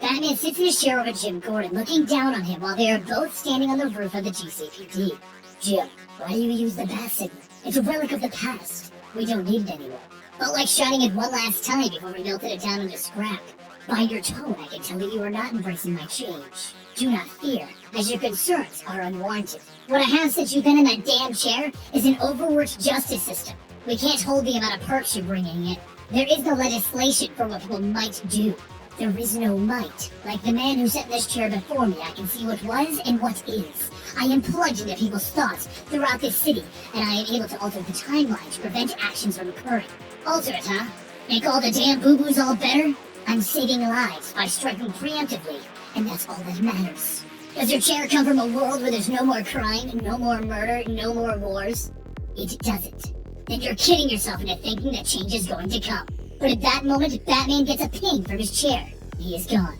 Batman sits in his chair over Jim Gordon, looking down on him while they are both standing on the roof of the GCPD. Jim, why do you use the bat signal? It's a relic of the past. We don't need it anymore. Felt like shining it one last time before we melted it down into scrap. By your tone, I can tell that you are not embracing my change. Do not fear, as your concerns are unwarranted. What I have since you've been in that damn chair is an overworked justice system. We can't hold the amount of perks you're bringing in. There is no legislation for what people might do. There is no might. Like the man who sat in this chair before me, I can see what was and what is. I am plugged into people's thoughts throughout this city, and I am able to alter the timeline to prevent actions from occurring. Alter it, huh? Make all the damn boo-boos all better? I'm saving lives by striking preemptively, and that's all that matters. Does your chair come from a world where there's no more crime, no more murder, no more wars? It doesn't. Then you're kidding yourself into thinking that change is going to come. But at that moment, Batman gets a ping from his chair. He is gone.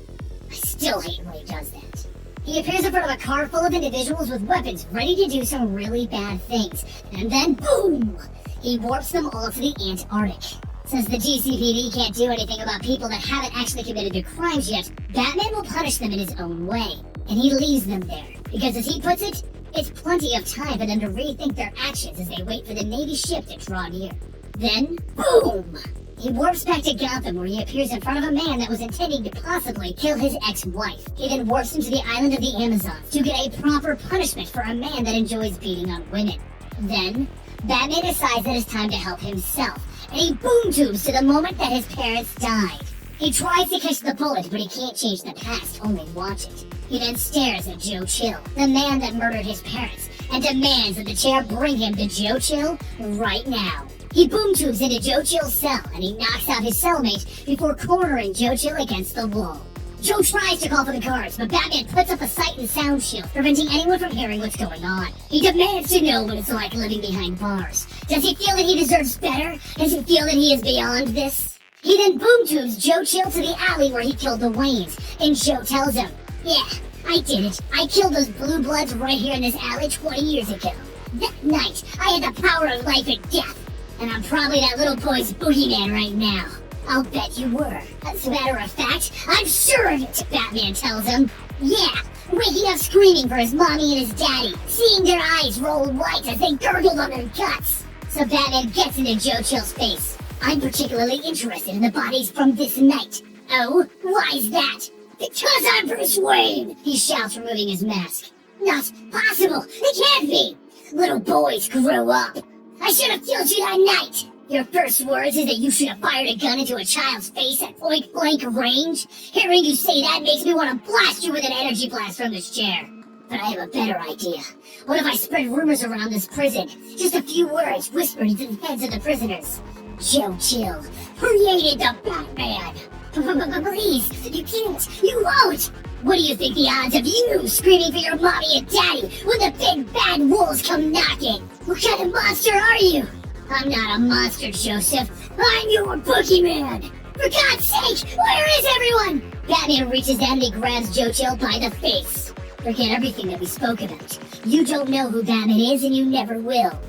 I still hate when he does that. He appears in front of a car full of individuals with weapons ready to do some really bad things. And then, boom! He warps them all to the Antarctic. Since the GCPD can't do anything about people that haven't actually committed their crimes yet, Batman will punish them in his own way. And he leaves them there, because as he puts it, it's plenty of time for them to rethink their actions as they wait for the Navy ship to draw near. Then, boom! He warps back to Gotham, where he appears in front of a man that was intending to possibly kill his ex-wife. He then warps him to the island of the Amazons to get a proper punishment for a man that enjoys beating on women. Then, Batman decides that it's time to help himself, and he boom tubes to the moment that his parents died. He tries to catch the bullet, but he can't change the past, only watch it. He then stares at Joe Chill, the man that murdered his parents, and demands that the chair bring him to Joe Chill right now. He boom tubes into Joe Chill's cell, and he knocks out his cellmate before cornering Joe Chill against the wall. Joe tries to call for the guards, but Batman puts up a sight and sound shield, preventing anyone from hearing what's going on. He demands to know what it's like living behind bars. Does he feel that he deserves better? Does he feel that he is beyond this? He then boom tubes Joe Chill to the alley where he killed the Waynes, and Joe tells him, "Yeah, I did it. I killed those blue bloods right here in this alley 20 years ago. That night, I had the power of life and death, and I'm probably that little boy's boogeyman right now." "I'll bet you were. As a matter of fact, I'm sure of it," Batman tells him. "Yeah, waking up screaming for his mommy and his daddy, seeing their eyes roll white as they gurgled on their guts." So Batman gets into Joe Chill's face. "I'm particularly interested in the bodies from this night." "Oh, why's that?" "Because I'm Bruce Wayne," he shouts, removing his mask. "Not possible. It can't be. Little boys grow up. I should have killed you that night. Your first words is that you should have fired a gun into a child's face at point-blank range? Hearing you say that makes me want to blast you with an energy blast from this chair. But I have a better idea. What if I spread rumors around this prison? Just a few words whispered into the heads of the prisoners. Joe Chill created the Batman. Please, you can't. You won't. What do you think the odds of you screaming for your mommy and daddy when the big bad wolves come knocking? What kind of monster are you?" "I'm not a monster, Joseph. I'm your boogeyman. For God's sake, where is everyone?" Batman reaches down and he grabs Joe Chill by the face. "Forget everything that we spoke about. You don't know who Batman is and you never will."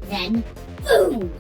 Then, boom!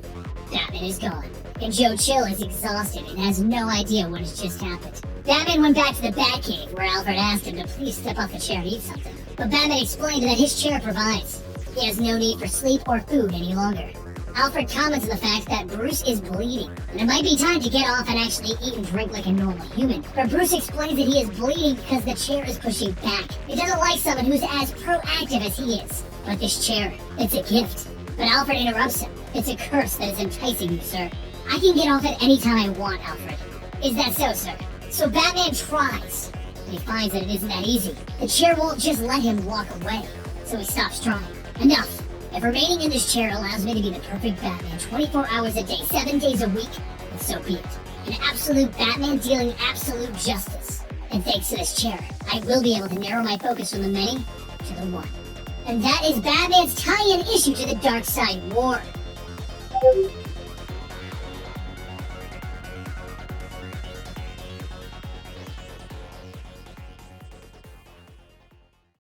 Batman is gone. And Joe Chill is exhausted and has no idea what has just happened. Batman went back to the Batcave where Alfred asked him to please step off the chair and eat something. But Batman explained that his chair provides. He has no need for sleep or food any longer. Alfred comments on the fact that Bruce is bleeding, and it might be time to get off and actually eat and drink like a normal human. But Bruce explains that he is bleeding because the chair is pushing back. It doesn't like someone who's as proactive as he is. But this chair, it's a gift. But Alfred interrupts him. "It's a curse that is enticing you, sir. I can get off at any time I want, Alfred." "Is that so, sir?" So Batman tries. But he finds that it isn't that easy. The chair won't just let him walk away. So he stops trying. Enough. If remaining in this chair allows me to be the perfect Batman 24 hours a day, 7 days a week, then so be it. An absolute Batman dealing absolute justice. And thanks to this chair, I will be able to narrow my focus from the many to the one. And that is Batman's tie-in issue to the Dark Side War.